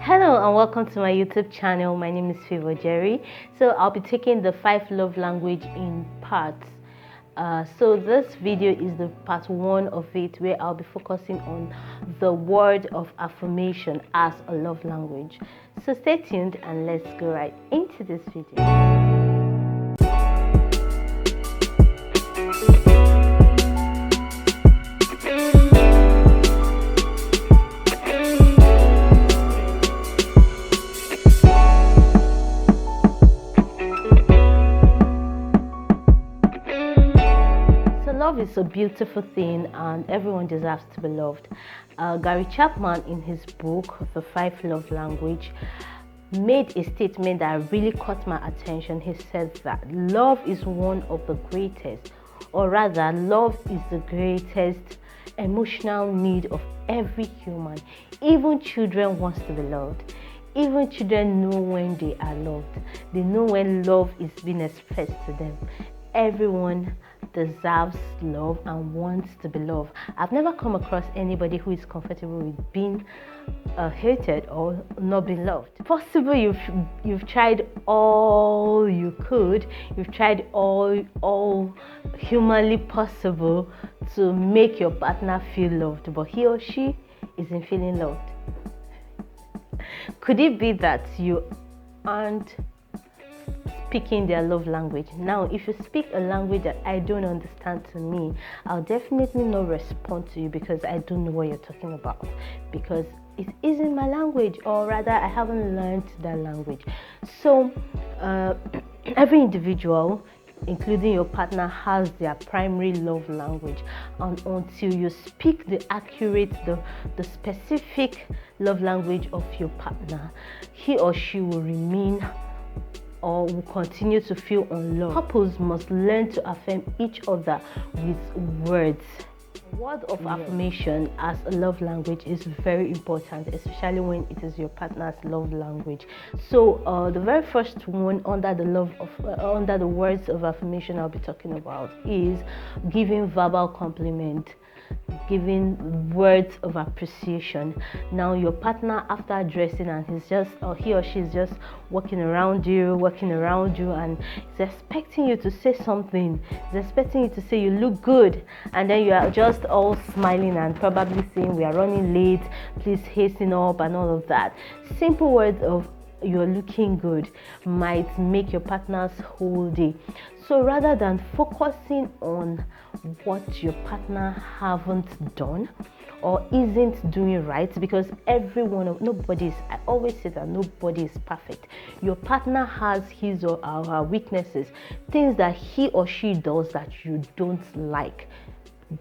Hello and welcome to my YouTube channel. My name is Favour Jerry. So I'll be taking the 5 love language in parts. So this video is the part 1 of it, where I'll be focusing on the word of affirmation as a love language. So stay tuned and let's go right into this video. Love is a beautiful thing and everyone deserves to be loved. Gary Chapman, in his book The 5 Love Language, made a statement that really caught my attention. He said that love is one of the greatest, or rather love is the greatest emotional need of every human. Even children want to be loved. Even children know when they are loved. They know when love is being expressed to them. Everyone deserves love and wants to be loved. I've never come across anybody who is comfortable with being hated or not being loved. Possible you've tried all you could. You've tried all humanly possible to make your partner feel loved, but he or she isn't feeling loved. Could it be that you aren't speaking their love language? Now, if you speak a language that I don't understand, to me, I'll definitely not respond to you because I don't know what you're talking about, because it isn't my language, or rather I haven't learned that language. So every individual, including your partner, has their primary love language, and until you speak the accurate, the specific love language of your partner, he or she will remain or will continue to feel unloved. Couples must learn to affirm each other with words. Word of affirmation as a love language is very important, especially when it is your partner's love language. So the very first one under the words of affirmation I'll be talking about is giving verbal compliment, giving words of appreciation. Now, your partner, after dressing, and he or she is just walking around you, and is expecting you to say something. Is expecting you to say you look good, and then you are just all smiling and probably saying we are running late, please hasten up, and all of that. Simple words of you're looking good might make your partner's whole day. So rather than focusing on what your partner haven't done or isn't doing right, because I always say that nobody is perfect. Your partner has his or her weaknesses, things that he or she does that you don't like.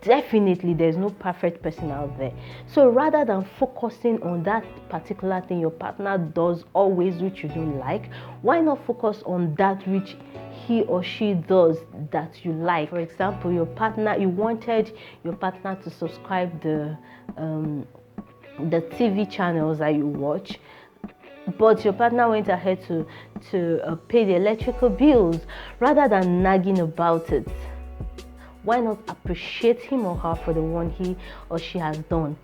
Definitely there's no perfect person out there. So rather than focusing on that particular thing your partner does always which you don't like, why not focus on that which he or she does that you like? For example, you wanted your partner to subscribe the TV channels that you watch, but your partner went ahead to pay the electrical bills. Rather than nagging about it, why not appreciate him or her for the one he or she has done?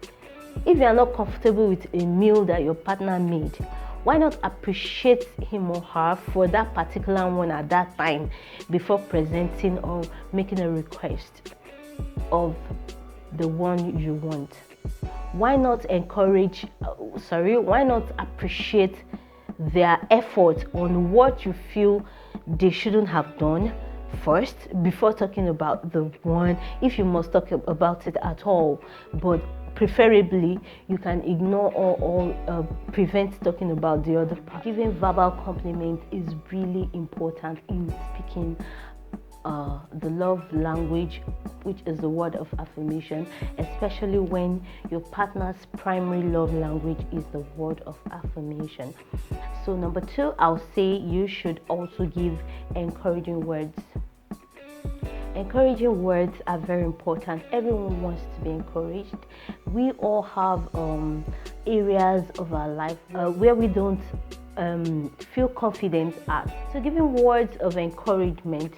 If you are not comfortable with a meal that your partner made, why not appreciate him or her for that particular one at that time before presenting or making a request of the one you want? Why not appreciate their effort on what you feel they shouldn't have done first before talking about the one, if you must talk about it at all, but preferably you can ignore or prevent talking about the other part. Giving verbal compliment is really important in speaking the love language, which is the word of affirmation, especially when your partner's primary love language is the word of affirmation. So number 2, I'll say you should also give encouraging words. Encouraging words are very important. Everyone wants to be encouraged. We all have areas of our life where we don't feel confident at. So giving words of encouragement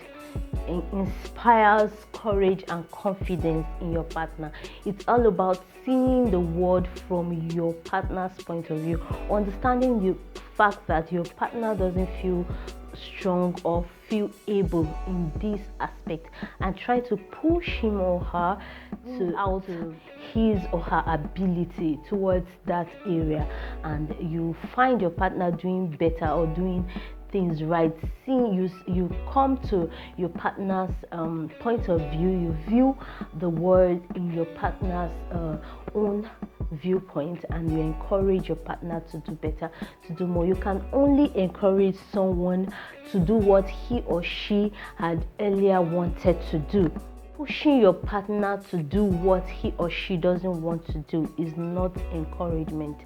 inspires courage and confidence in your partner. It's all about seeing the world from your partner's point of view, understanding the fact that your partner doesn't feel strong or feel able in this aspect, and try to push him or her to out his or her ability towards that area, and you find your partner doing better or doing things right. Seeing you come to your partner's point of view, you view the world in your partner's own viewpoint, and you encourage your partner to do better, to do more. You can only encourage someone to do what he or she had earlier wanted to do. Pushing your partner to do what he or she doesn't want to do is not encouragement.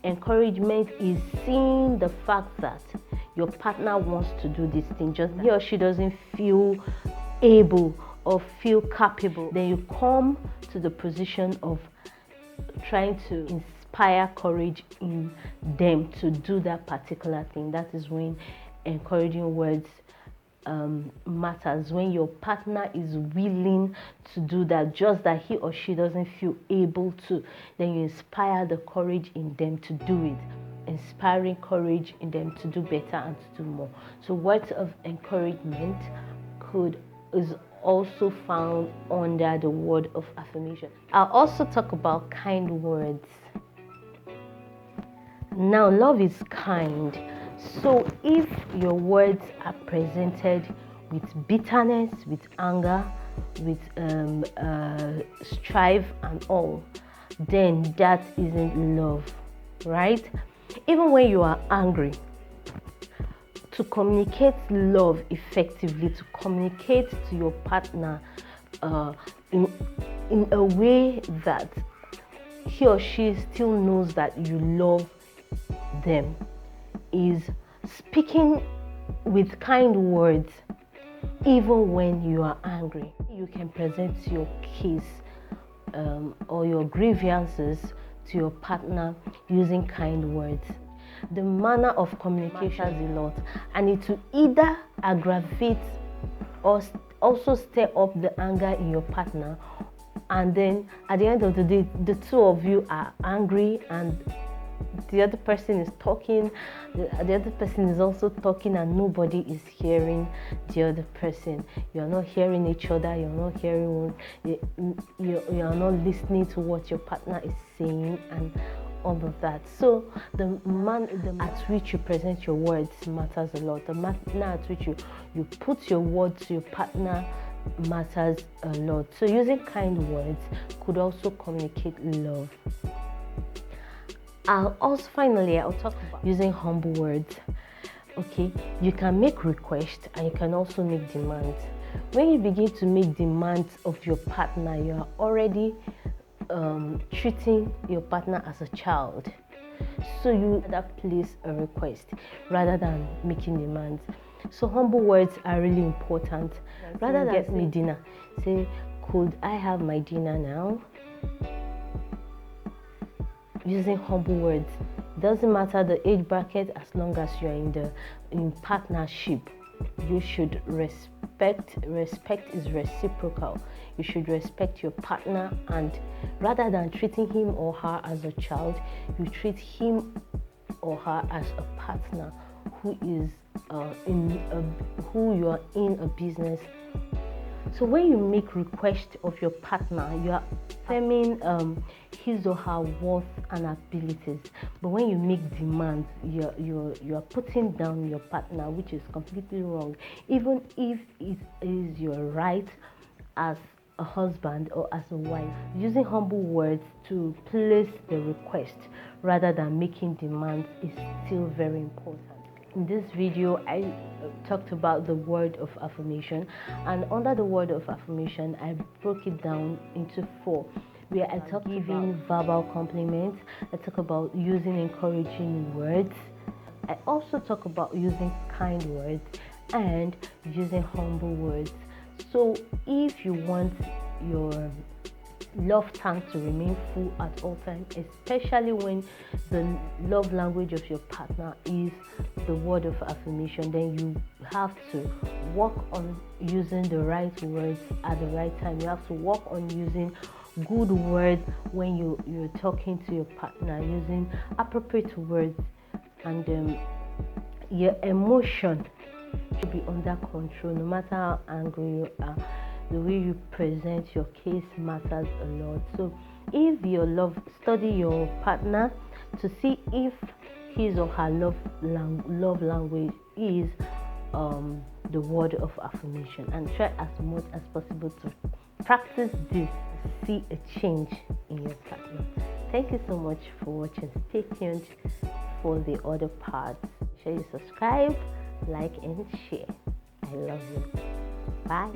Encouragement is seeing the fact that your partner wants to do this thing, just he or she doesn't feel able or feel capable. Then you come to the position of trying to inspire courage in them to do that particular thing. That is when encouraging words matters. When your partner is willing to do that, just that he or she doesn't feel able to, then you inspire the courage in them to do it, inspiring courage in them to do better and to do more. So words of encouragement is also found under the word of affirmation. I'll also talk about kind words. Now, love is kind. So if your words are presented with bitterness, with anger, with strife and all, then that isn't love, right? Even when you are angry, to communicate love effectively, to communicate to your partner in a way that he or she still knows that you love them, is speaking with kind words even when you are angry. You can present your case or your grievances to your partner using kind words. The manner of communication is a lot, and it will either aggravate or also stir up the anger in your partner, and then at the end of the day, the two of you are angry, and the other person is talking, the other person is also talking, and nobody is hearing the other person. You're not hearing each other, you're not hearing you're not listening to what your partner is saying, and all of that. So the manner at which you present your words matters a lot. The manner at which you put your words to your partner matters a lot. So using kind words could also communicate love. I'll talk about using humble words. Okay, you can make requests and you can also make demands. When you begin to make demands of your partner, you are already treating your partner as a child. So you that place a request rather than making demands. So humble words are really important. Rather than get me dinner, say, could I have my dinner now? Using humble words. Doesn't matter the age bracket, as long as you're in partnership. You should respect is reciprocal. You should respect your partner, and rather than treating him or her as a child, you treat him or her as a partner who is who you are in a business. So when you make requests of your partner, you are affirming his or her worth and abilities. But when you make demands, you are putting down your partner, which is completely wrong. Even if it is your right as a husband or as a wife, using humble words to place the request rather than making demands is still very important. In this video, I talked about the word of affirmation, and under the word of affirmation, I broke it down into 4, where I talk giving verbal compliments, I talk about using encouraging words, I also talk about using kind words and using humble words. So if you want your love tank to remain full at all times, especially when the love language of your partner is the word of affirmation. Then you have to work on using the right words at the right time. You have to work on using good words when you're talking to your partner, using appropriate words, and your emotion should be under control. No matter how angry you are, the way you present your case matters a lot. So if study your partner to see if his or her love language is the word of affirmation, and try as much as possible to practice this, see a change in your partner. Thank you so much for watching. Stay tuned for the other parts. Make sure you subscribe, like, and share. I love you. Bye.